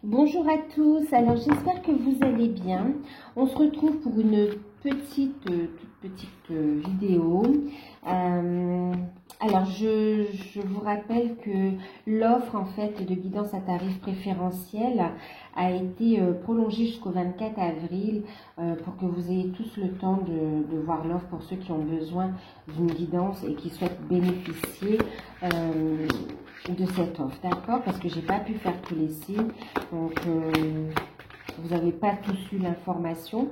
Bonjour à tous, alors j'espère que vous allez bien. On se retrouve pour une toute petite vidéo. Alors je vous rappelle que l'offre en fait de guidance à tarif préférentiel a été prolongée jusqu'au 24 avril pour que vous ayez tous le temps de voir l'offre pour ceux qui ont besoin d'une guidance et qui souhaitent bénéficier de cette offre, d'accord? Parce que j'ai pas pu faire tous les signes, donc vous n'avez pas tous eu l'information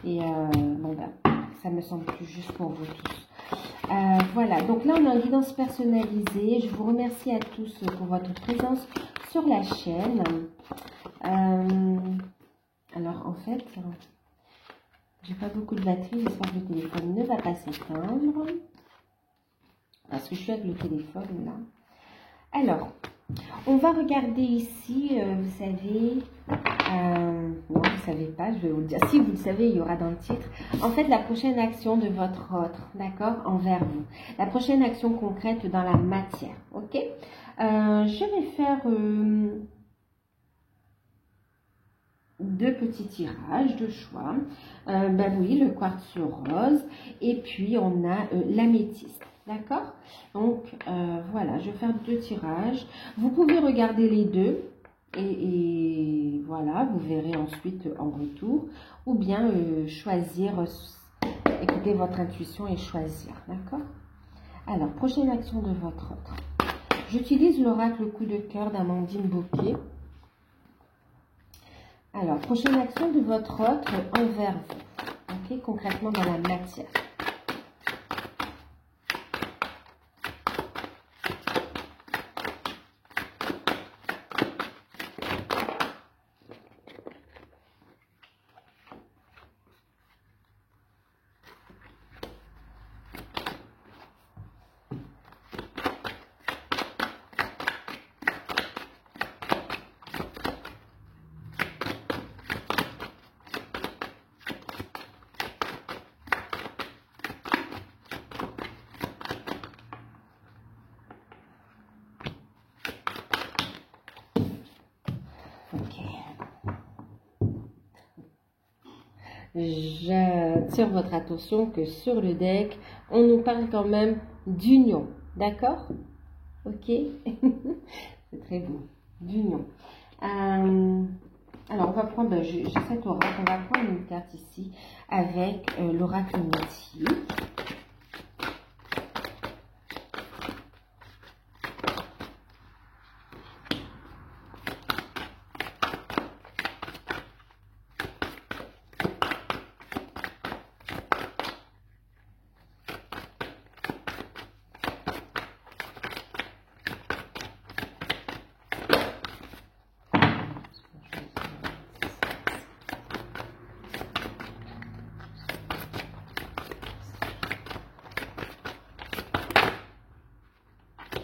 et bon ben, ça me semble plus juste pour vous tous. Voilà, donc là on a une guidance personnalisée. Je vous remercie à tous pour votre présence sur la chaîne. Alors en fait, j'ai pas beaucoup de batterie, j'espère que le téléphone ne va pas s'éteindre parce que je suis avec le téléphone là. Alors, on va regarder ici, vous savez, non, vous ne savez pas, je vais vous le dire. Si vous le savez, il y aura dans le titre. En fait, la prochaine action de votre autre, d'accord, envers vous. La prochaine action concrète dans la matière, ok. Je vais faire deux petits tirages de choix. Ben oui, le quartz rose et puis on a l'améthyste. D'accord? Donc, voilà, je vais faire deux tirages. Vous pouvez regarder les deux et voilà, vous verrez ensuite en retour. Ou bien choisir, écouter votre intuition et choisir. D'accord? Alors, prochaine action de votre autre. J'utilise l'oracle coup de cœur d'Amandine Bouquet. Alors, prochaine action de votre autre envers vous. Ok, concrètement dans la matière. J'attire votre attention que sur le deck, on nous parle quand même d'union, d'accord? Ok. C'est très beau, d'union. Alors, on va prendre, j'ai cet oracle, on va prendre une carte ici avec l'oracle métier.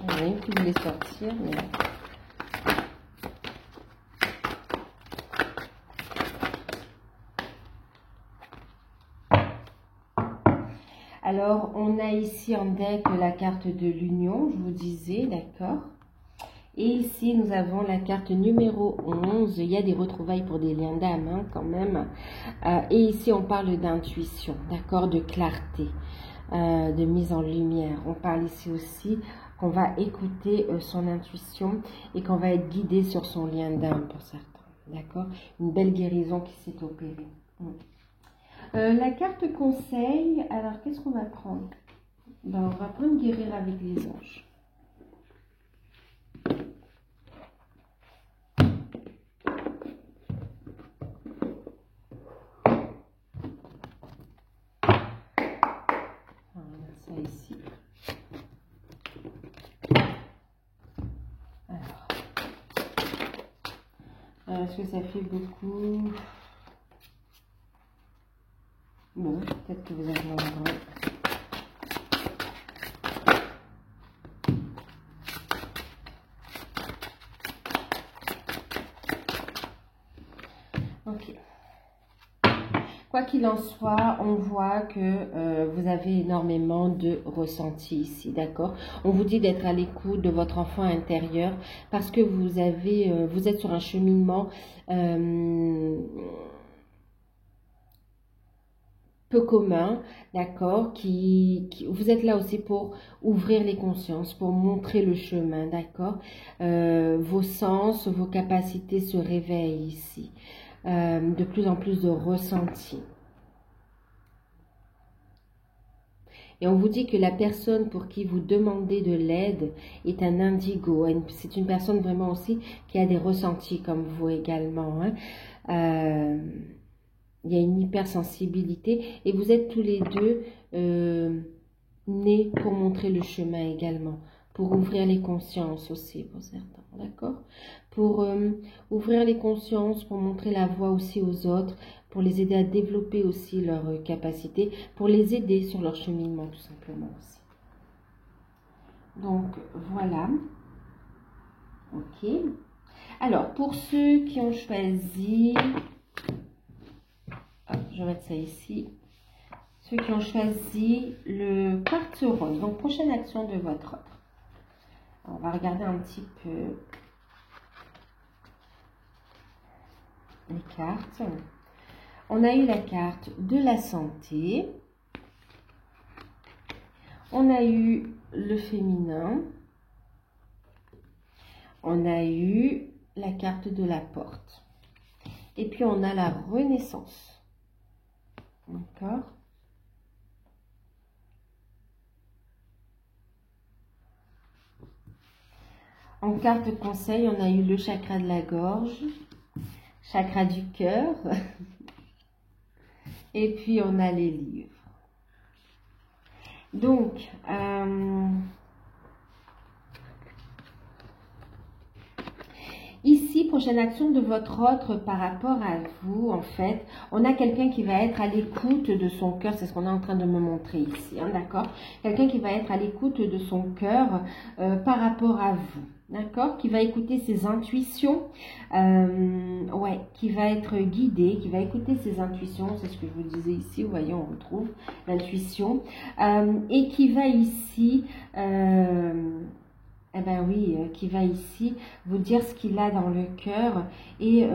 Il y en a une qui voulait sortir, mais... Alors, on a ici en deck la carte de l'union, je vous disais, d'accord? Et ici, nous avons la carte numéro 11. Il y a des retrouvailles pour des liens d'âme, hein, quand même. Et ici, on parle d'intuition, d'accord? De clarté, de mise en lumière. On parle ici aussi qu'on va écouter son intuition et qu'on va être guidé sur son lien d'âme pour certains, d'accord? Une belle guérison qui s'est opérée. La carte conseil, alors qu'est-ce qu'on va prendre? Ben, on va prendre guérir avec les anges. Ça ici. Alors, est-ce que ça fait beaucoup? Bon, peut-être que vous avez un endroit. Ok. Quoi qu'il en soit, on voit que vous avez énormément de ressenti ici, d'accord? On vous dit d'être à l'écoute de votre enfant intérieur parce que vous êtes sur un cheminement peu commun, d'accord, vous êtes là aussi pour ouvrir les consciences, pour montrer le chemin, d'accord. Vos sens, vos capacités se réveillent ici, de plus en plus de ressenti. Et on vous dit que la personne pour qui vous demandez de l'aide est un indigo. C'est une personne vraiment aussi qui a des ressentis comme vous également, hein. Il y a une hypersensibilité et vous êtes tous les deux nés pour montrer le chemin également, pour ouvrir les consciences aussi pour certains, d'accord? Pour ouvrir les consciences, pour montrer la voie aussi aux autres, pour les aider à développer aussi leurs capacités, pour les aider sur leur cheminement tout simplement aussi. Donc voilà, ok. Alors pour ceux qui ont choisi... Je vais mettre ça ici. Ceux qui ont choisi le quartz rose. Donc, prochaine action de votre ordre. On va regarder un petit peu les cartes. On a eu la carte de la santé. On a eu le féminin. On a eu la carte de la porte. Et puis, on a la renaissance. D'accord. En carte conseil, on a eu le chakra de la gorge, chakra du cœur, et puis on a les livres. Donc, ici, prochaine action de votre autre par rapport à vous, en fait, on a quelqu'un qui va être à l'écoute de son cœur, c'est ce qu'on est en train de me montrer ici, hein, d'accord? Quelqu'un qui va être à l'écoute de son cœur par rapport à vous, d'accord? Qui va écouter ses intuitions, ouais, qui va être guidé, qui va écouter ses intuitions, c'est ce que je vous disais ici, vous voyez, on retrouve l'intuition, et qui va ici... eh ben oui, qui va ici vous dire ce qu'il a dans le cœur et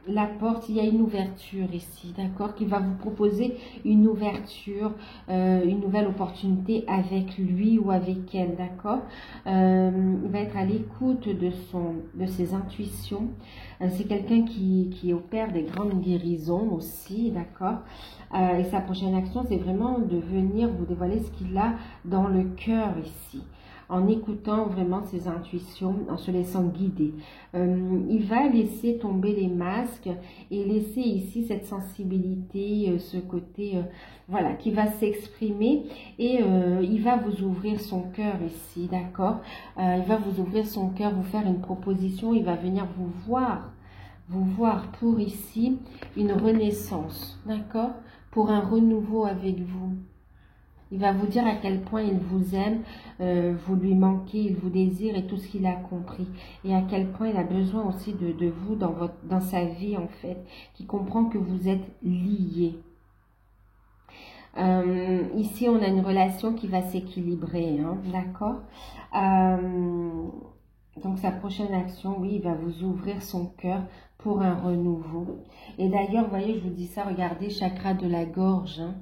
la porte, il y a une ouverture ici, d'accord, qui va vous proposer une ouverture, une nouvelle opportunité avec lui ou avec elle, d'accord. Il va être à l'écoute de ses intuitions. C'est quelqu'un qui opère des grandes guérisons aussi, d'accord. Et sa prochaine action, c'est vraiment de venir vous dévoiler ce qu'il a dans le cœur ici, en écoutant vraiment ses intuitions, en se laissant guider. Il va laisser tomber les masques et laisser ici cette sensibilité, ce côté, voilà, qui va s'exprimer et il va vous ouvrir son cœur ici, d'accord. Il va vous ouvrir son cœur, vous faire une proposition, il va venir vous voir pour ici une renaissance, d'accord, pour un renouveau avec vous. Il va vous dire à quel point il vous aime, vous lui manquez, il vous désire et tout ce qu'il a compris. Et à quel point il a besoin aussi de vous dans sa vie en fait, qui comprend que vous êtes liés. Ici, on a une relation qui va s'équilibrer, hein, d'accord. Donc, sa prochaine action, oui, il va vous ouvrir son cœur pour un renouveau. Et d'ailleurs, vous voyez, je vous dis ça, regardez, chakra de la gorge, hein.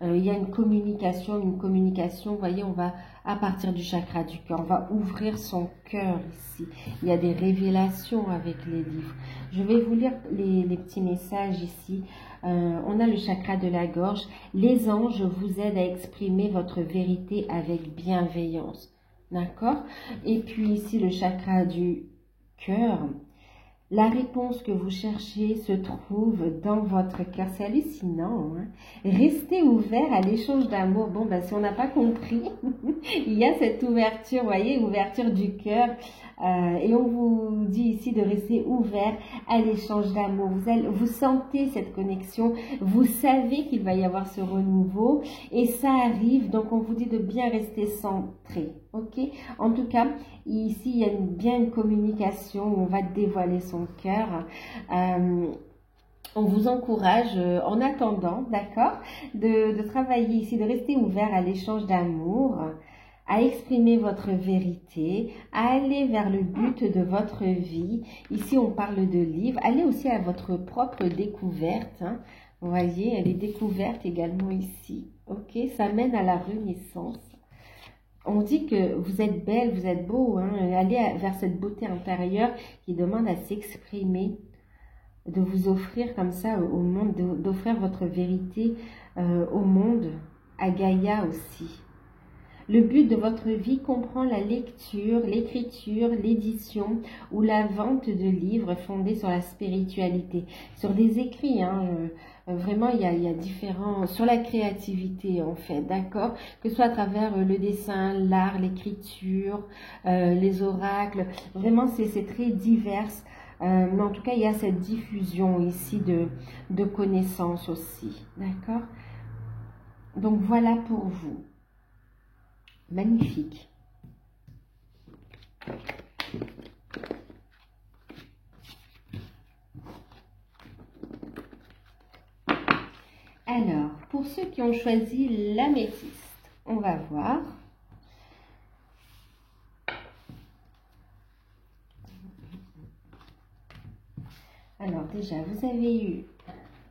Il y a une communication, vous voyez, on va, à partir du chakra du cœur, on va ouvrir son cœur ici. Il y a des révélations avec les livres. Je vais vous lire les petits messages ici. On a le chakra de la gorge. Les anges vous aident à exprimer votre vérité avec bienveillance. D'accord? Et puis ici, le chakra du cœur. La réponse que vous cherchez se trouve dans votre cœur. C'est hallucinant, hein? Restez ouvert à l'échange d'amour. Bon, ben, si on n'a pas compris, il y a cette ouverture, vous voyez, ouverture du cœur. Et on vous dit ici de rester ouvert à l'échange d'amour. Vous sentez cette connexion, vous savez qu'il va y avoir ce renouveau et ça arrive. Donc, on vous dit de bien rester centré. Ok? En tout cas, ici, il y a bien une communication où on va dévoiler son cœur. On vous encourage, en attendant, d'accord, de travailler ici, de rester ouvert à l'échange d'amour, à exprimer votre vérité, à aller vers le but de votre vie. Ici, on parle de livres. Allez aussi à votre propre découverte. Hein. Vous voyez, elle est découverte également ici. Ok, ça mène à la renaissance. On dit que vous êtes belle, vous êtes beau. Hein. Allez vers cette beauté intérieure qui demande à s'exprimer, de vous offrir comme ça au monde, d'offrir votre vérité au monde, à Gaïa aussi. Le but de votre vie comprend la lecture, l'écriture, l'édition ou la vente de livres fondés sur la spiritualité, sur des écrits, hein, vraiment il y a différents, sur la créativité en fait, d'accord, que ce soit à travers le dessin, l'art, l'écriture, les oracles, vraiment c'est très divers, mais en tout cas il y a cette diffusion ici de connaissances aussi, d'accord. Donc voilà pour vous. Magnifique. Alors, pour ceux qui ont choisi l'améthyste, on va voir. Alors déjà, vous avez eu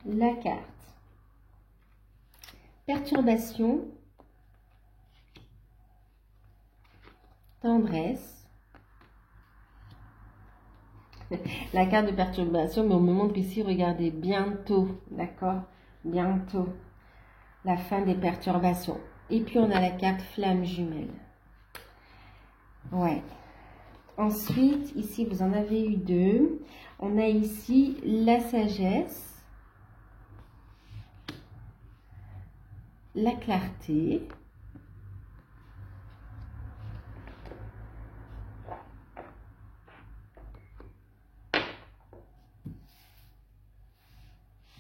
la carte perturbation, tendresse, la carte de perturbation, mais on me montre ici, regardez, bientôt, d'accord, bientôt, la fin des perturbations. Et puis on a la carte flamme jumelle. Ouais. Ensuite, ici, vous en avez eu deux. On a ici la sagesse, la clarté,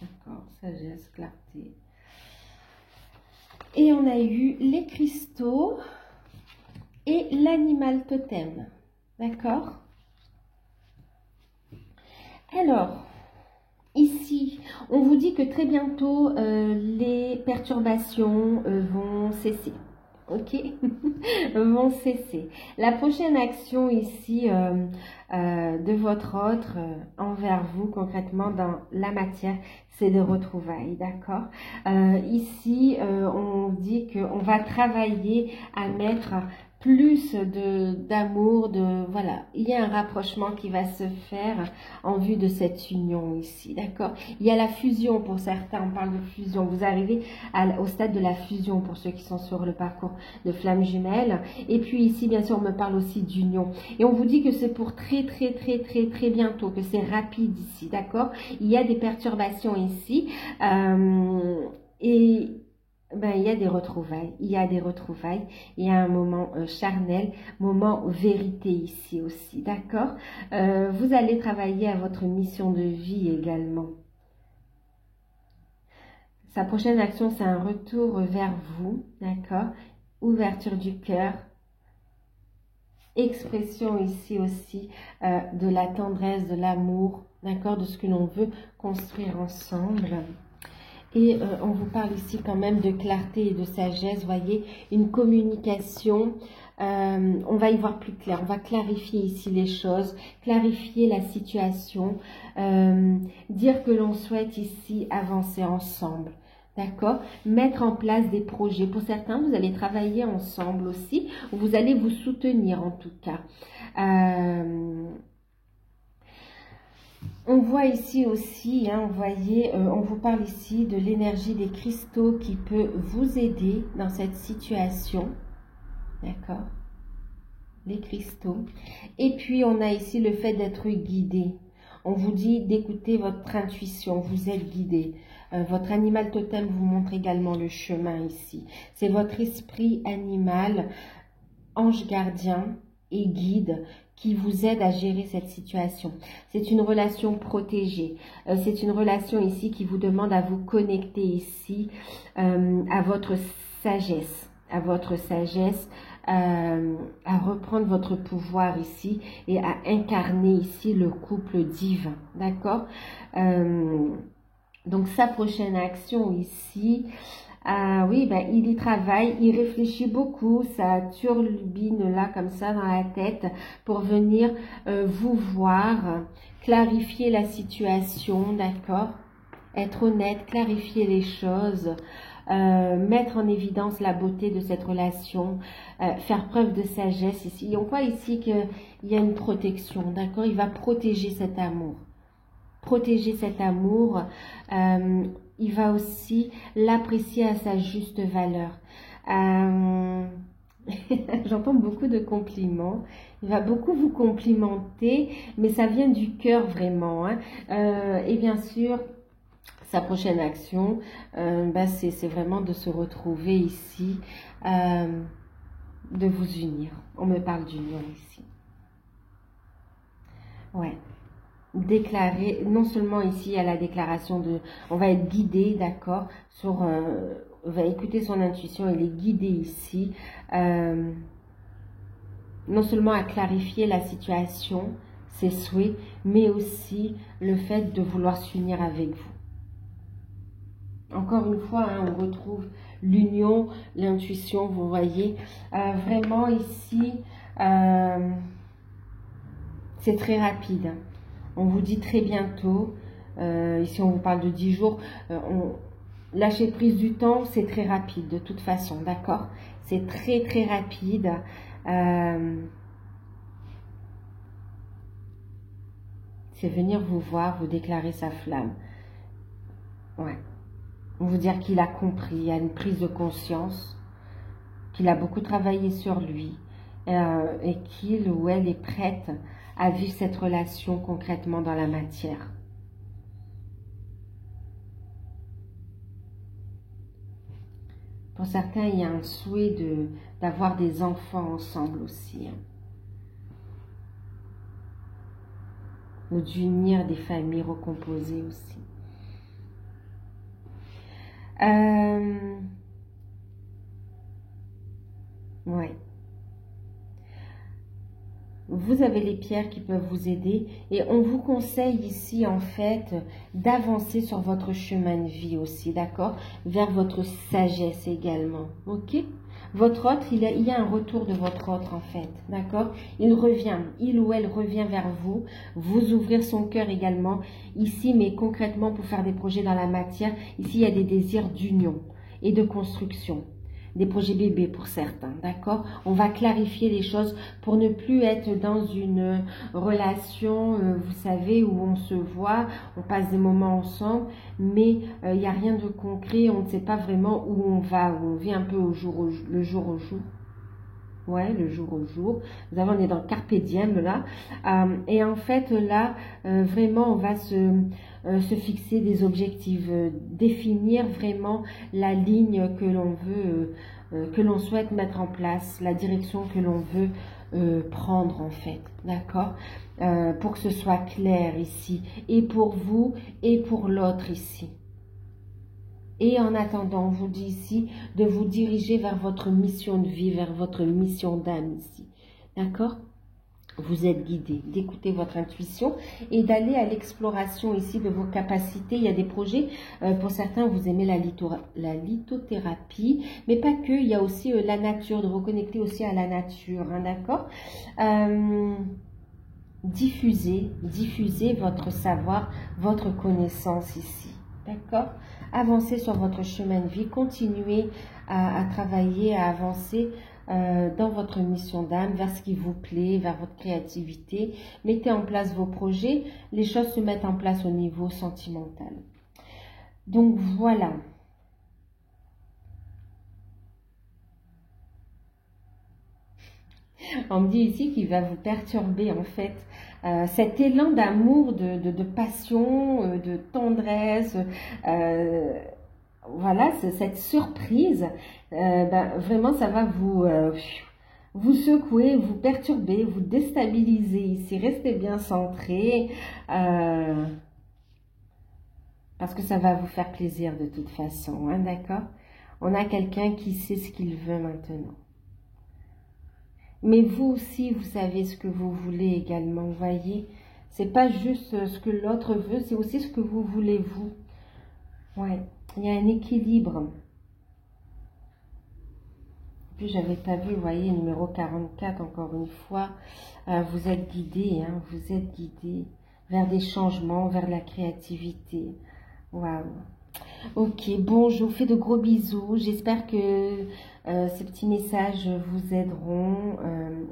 d'accord, sagesse, clarté. Et on a eu les cristaux et l'animal totem, d'accord. Alors, ici, on vous dit que très bientôt, les perturbations vont cesser. Ok, vont cesser. La prochaine action ici de votre autre envers vous, concrètement dans la matière, c'est des retrouvailles, d'accord. Ici, on dit qu'on va travailler à mettre plus d'amour, voilà, il y a un rapprochement qui va se faire en vue de cette union ici, d'accord. Il y a la fusion pour certains, on parle de fusion, vous arrivez au stade de la fusion pour ceux qui sont sur le parcours de flamme jumelle, et puis ici bien sûr on me parle aussi d'union, et on vous dit que c'est pour très bientôt, que c'est rapide ici, d'accord. Il y a des perturbations ici, et ben, il y a des retrouvailles, il y a un moment charnel, moment vérité ici aussi, d'accord. Vous allez travailler à votre mission de vie également. Sa prochaine action, c'est un retour vers vous, d'accord, ouverture du cœur, expression ici aussi de la tendresse, de l'amour, d'accord, de ce que l'on veut construire ensemble. Et on vous parle ici quand même de clarté et de sagesse, voyez, une communication, on va y voir plus clair, on va clarifier ici les choses, clarifier la situation, dire que l'on souhaite ici avancer ensemble, d'accord, mettre en place des projets. Pour certains, vous allez travailler ensemble aussi, vous allez vous soutenir en tout cas. On voit ici aussi, hein, vous voyez, on vous parle ici de l'énergie des cristaux qui peut vous aider dans cette situation. D'accord? Les cristaux. Et puis, on a ici le fait d'être guidé. On vous dit d'écouter votre intuition, vous êtes guidé. Votre animal totem vous montre également le chemin ici. C'est votre esprit animal, ange gardien et guide qui vous aide à gérer cette situation. C'est une relation protégée. C'est une relation ici qui vous demande à vous connecter ici à votre sagesse. À reprendre votre pouvoir ici et à incarner ici le couple divin. D'accord? Donc, sa prochaine action ici, oui, ben, il y travaille, il réfléchit beaucoup, ça turbine là comme ça dans la tête pour venir vous voir, clarifier la situation, d'accord? Être honnête, clarifier les choses, mettre en évidence la beauté de cette relation, faire preuve de sagesse ici. On voit ici qu'il y a une protection, d'accord? Il va protéger cet amour. Protéger cet amour, il va aussi l'apprécier à sa juste valeur. J'entends beaucoup de compliments. Il va beaucoup vous complimenter, mais ça vient du cœur vraiment. Hein. Et bien sûr, sa prochaine action, c'est vraiment de se retrouver ici, de vous unir. On me parle d'union ici. Ouais. Déclarer, non seulement ici à la déclaration de, on va être guidé, d'accord, sur, on va écouter son intuition, il est guidé ici, non seulement à clarifier la situation, ses souhaits, mais aussi le fait de vouloir s'unir avec vous. Encore une fois, hein, on retrouve l'union, l'intuition, vous voyez, vraiment ici, c'est très rapide. On vous dit très bientôt, ici on vous parle de 10 jours, lâcher prise du temps, c'est très rapide de toute façon, d'accord? C'est très très rapide. C'est venir vous voir, vous déclarer sa flamme. Ouais. Vous dire qu'il a compris, il y a une prise de conscience, qu'il a beaucoup travaillé sur lui et qu'il ou elle est prête à vivre cette relation concrètement dans la matière. Pour certains, il y a un souhait d'avoir des enfants ensemble aussi. Hein. Ou d'unir des familles recomposées aussi. Ouais. Vous avez les pierres qui peuvent vous aider et on vous conseille ici en fait d'avancer sur votre chemin de vie aussi, d'accord? Vers votre sagesse également, ok? Votre autre, il y a un retour de votre autre en fait, d'accord? Il revient, il ou elle revient vers vous, vous ouvrir son cœur également ici, mais concrètement pour faire des projets dans la matière, ici il y a des désirs d'union et de construction. Des projets bébés pour certains, d'accord? On va clarifier les choses pour ne plus être dans une relation, vous savez, où on se voit, on passe des moments ensemble, mais il n'y a rien de concret, on ne sait pas vraiment où on va, où on vit un peu le jour au jour. Ouais, le jour au jour. Vous savez, on est dans le carpe diem là. Et en fait, là, vraiment, on va se fixer des objectifs, définir vraiment la ligne que l'on veut, que l'on souhaite mettre en place, la direction que l'on veut prendre en fait, d'accord, pour que ce soit clair ici, et pour vous et pour l'autre ici. Et en attendant, on vous dit ici de vous diriger vers votre mission de vie, vers votre mission d'âme ici. D'accord? Vous êtes guidé d'écouter votre intuition et d'aller à l'exploration ici de vos capacités. Il y a des projets, pour certains, vous aimez la lithothérapie, mais pas que, il y a aussi la nature, de reconnecter aussi à la nature, hein, d'accord? Diffusez votre savoir, votre connaissance ici, d'accord? Avancez sur votre chemin de vie, continuez à travailler, à avancer dans votre mission d'âme, vers ce qui vous plaît, vers votre créativité. Mettez en place vos projets, les choses se mettent en place au niveau sentimental. Donc voilà. On me dit ici qu'il va vous perturber en fait. Cet élan d'amour, de passion, de tendresse, voilà, cette surprise, vraiment ça va vous secouer, vous perturber, vous déstabiliser ici. Restez bien centré, parce que ça va vous faire plaisir de toute façon, hein, d'accord? On a quelqu'un qui sait ce qu'il veut maintenant. Mais vous aussi, vous savez ce que vous voulez également, vous voyez. C'est pas juste ce que l'autre veut, c'est aussi ce que vous voulez vous. Ouais, il y a un équilibre. Puis j'avais pas vu, vous voyez, numéro 44, encore une fois, vous êtes guidé, hein, vous êtes guidé vers des changements, vers la créativité. Waouh. Ok, bon, je vous fais de gros bisous. J'espère que ces petits messages vous aideront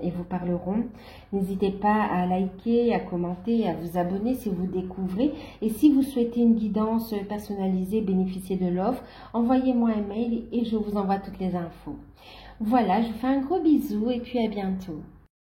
et vous parleront. N'hésitez pas à liker, à commenter, à vous abonner si vous découvrez. Et si vous souhaitez une guidance personnalisée, bénéficier de l'offre, envoyez-moi un mail et je vous envoie toutes les infos. Voilà, je vous fais un gros bisou et puis à bientôt.